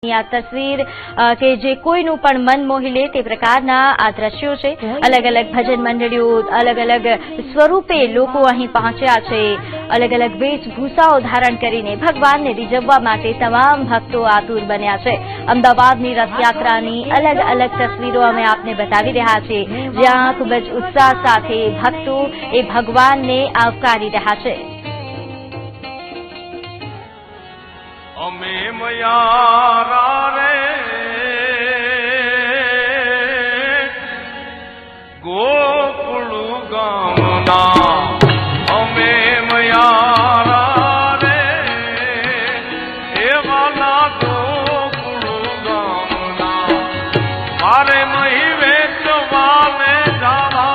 આ તસવીર કે જે કોઈનું પણ મન મોહી લે તે પ્રકારના આ દ્રશ્યો છે। અલગ અલગ ભજન મંડળીઓ અલગ અલગ સ્વરૂપે લોકો અહીં પહોંચ્યા છે। અલગ અલગ વેશભૂષાઓ ધારણ કરીને ભગવાનને રીઝવવા માટે તમામ ભક્તો આતુર બન્યા છે। અમદાવાદની રથયાત્રાની અલગ અલગ તસવીરો અમે આપને બતાવી રહ્યા છીએ, જ્યાં ખૂબ જ ઉત્સાહ સાથે ભક્તો એ ભગવાનને આવકારી રહ્યા છે। अमे मयारा रे गोकुल गामना अमे मयारा रे एवाला गोकुल गामना मारे मही वेचवाने जावा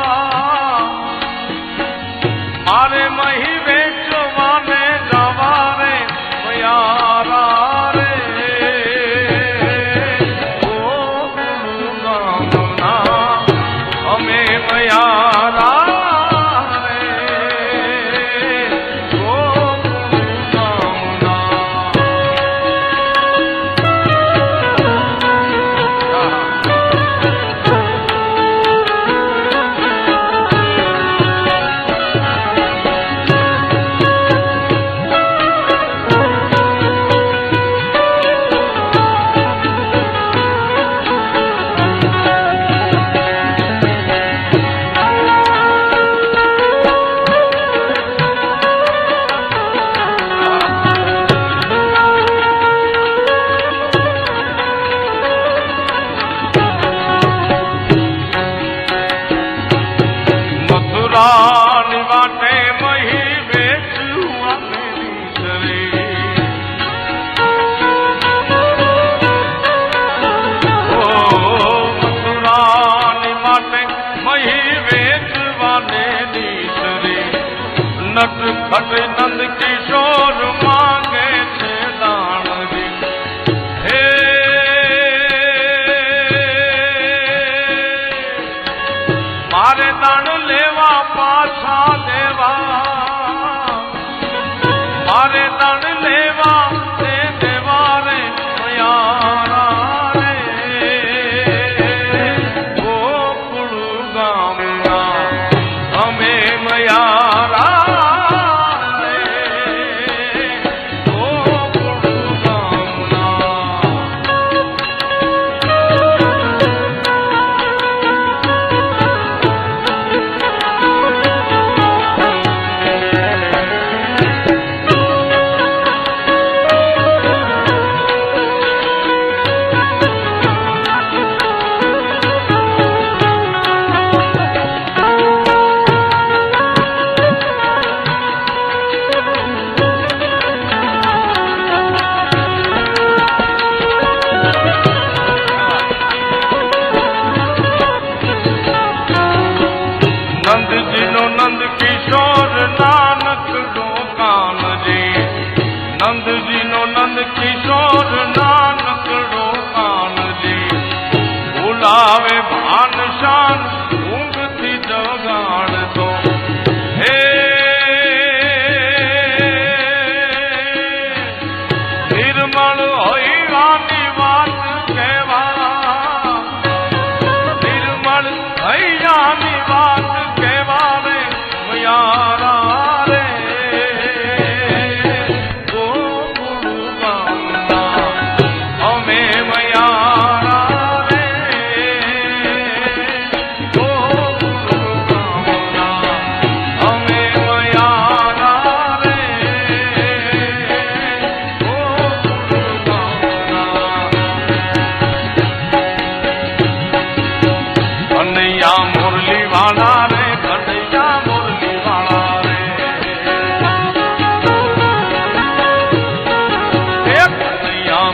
मारे मही वेचवाने जावा रे मयारा निवाटे मही वेचुआ मेरी चले मथुरा निवाटे मही वेचवाने नीचरे नट खट नंद किशोर मांगे छे दान रे हे मारे दान लेवा पाछा देवा मारे दान लेवा दे देवा रे मयारा रे गोकुल गामना अमे मयारा नंद जी नो नंद किशोर नानक नो कान जी नंद जी नो नंद किशोर नानक नो कान जी बुलावे भान शान ऊंग थी जगाड़ दो हे निर्मल होई वानी बात कहवा निर्मल होई यानी बात मयारा रे गोकुल गामना अमे मयारा रे गोकुल गामना अमे मयारा रे गोकुल गामना कन्हैया मुरली वाला रे कन्हैया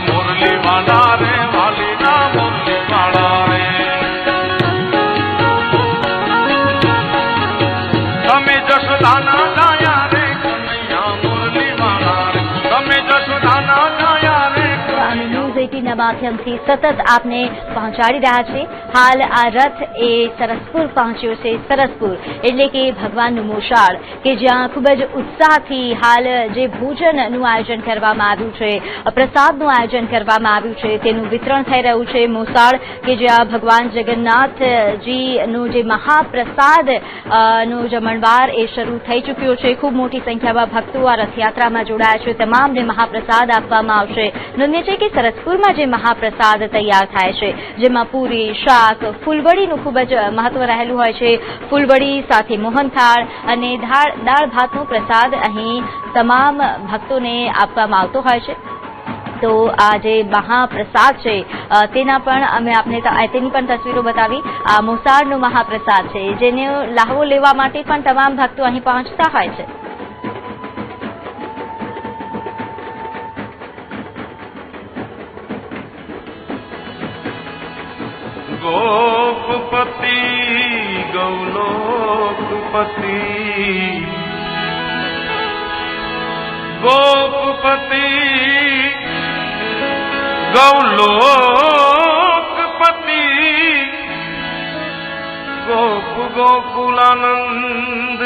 मुरली वाला रे वाली ना मुरली वाला रे तमे जसोदाना गाया रे कन्हैया मुरली वाला रे तमे जसोदाना गाया रे। न्यूज़ 18 લાઈવના માધ્યમથી સતત આપને પહોંચાડી રહ્યા છે. હાલ આ રથ એ સરસપુર પહોંચ્યો છે. સરસપુર એટલે કે ભગવાનનું મોસાળ, કે જ્યાં ખૂબ જ ઉત્સાહથી હાલ જે ભોજનનું આયોજન કરવામાં આવ્યું છે, પ્રસાદનું આયોજન કરવામાં આવ્યું છે, તેનું વિતરણ થઈ રહ્યું છે. મોસાળ કે જ્યાં ભગવાન જગન્નાથજીનું જે મહાપ્રસાદ નું જમણવાર એ શરૂ થઈ ચૂક્યો છે. ખૂબ મોટી સંખ્યામાં ભક્તો આ રથયાત્રામાં જોડાયા છે. તમામને મહાપ્રસાદ આપવામાં આવશે. નોંધનીય છે કે સરસપુરમાં જે મહાપ્રસાદ તૈયાર થાય છે, જેમાં પૂરી, શાક, ફૂલવડીનું ખૂબ જ મહત્વ રહેલું હોય છે. ફૂલવડી સાથે મોહનથાળ અને દાળ ભાતનો પ્રસાદ અહીં તમામ ભક્તોને આપવામાં આવતો હોય છે. તો આ જે મહાપ્રસાદ છે તેના પણ અમે આપને તેની પણ તસવીરો બતાવી. આ મોસાળનો મહાપ્રસાદ છે, જેને લાહવો લેવા માટે પણ તમામ ભક્તો અહીં પહોંચતા હોય છે. गोपपति गौलोकपति गोपपति गौलोकपति गोप गोकुलानंद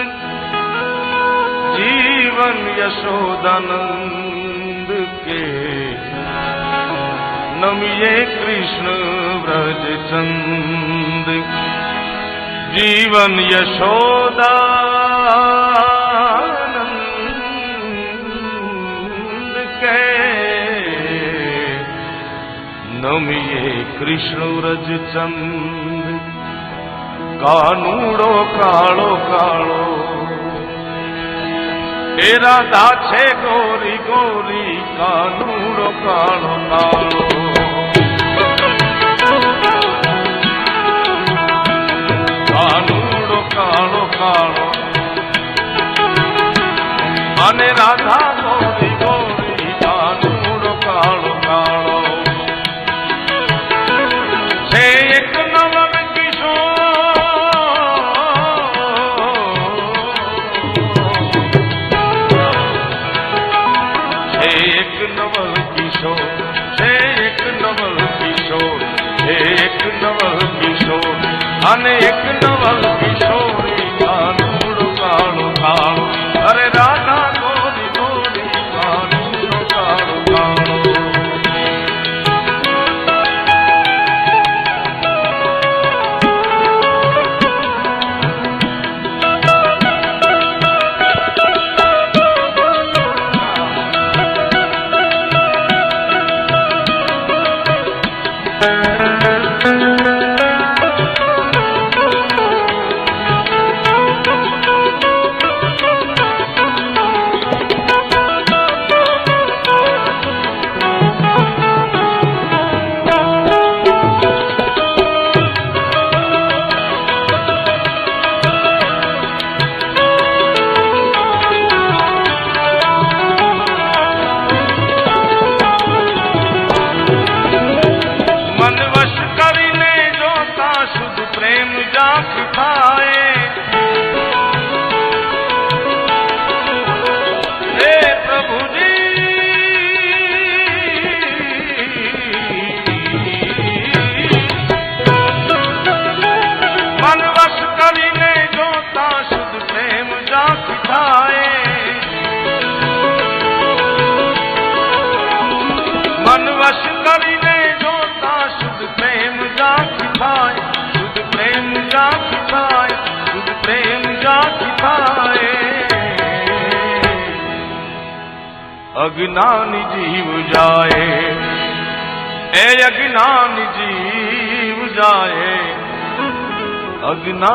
जीवन यशोदानंद के नमिये कृष्ण व्रज चंद जीवन यशोदानंद के नमिये कृष्ण व्रज चंद कानूड़ो कालो कालो ए राधा छे गोरी गोरी कानूड़ो कालो कालो कानूड़ो कालो कालो अने राधा गोरी गोरी कानूड़ो कालो कालो छे एक नवन एक नवल किशोरी कानूड़ो कालो कालो अरे राधा गोरी गोरी कानूड़ो कालो कालो वश करीने जोता शुद्ध प्रेम जाति थाय शुद्ध प्रेम जाति थाय शुद्ध प्रेम जाति थाय अज्ञानी जीव जाए ए अज्ञानी जीव जाए अज्ञान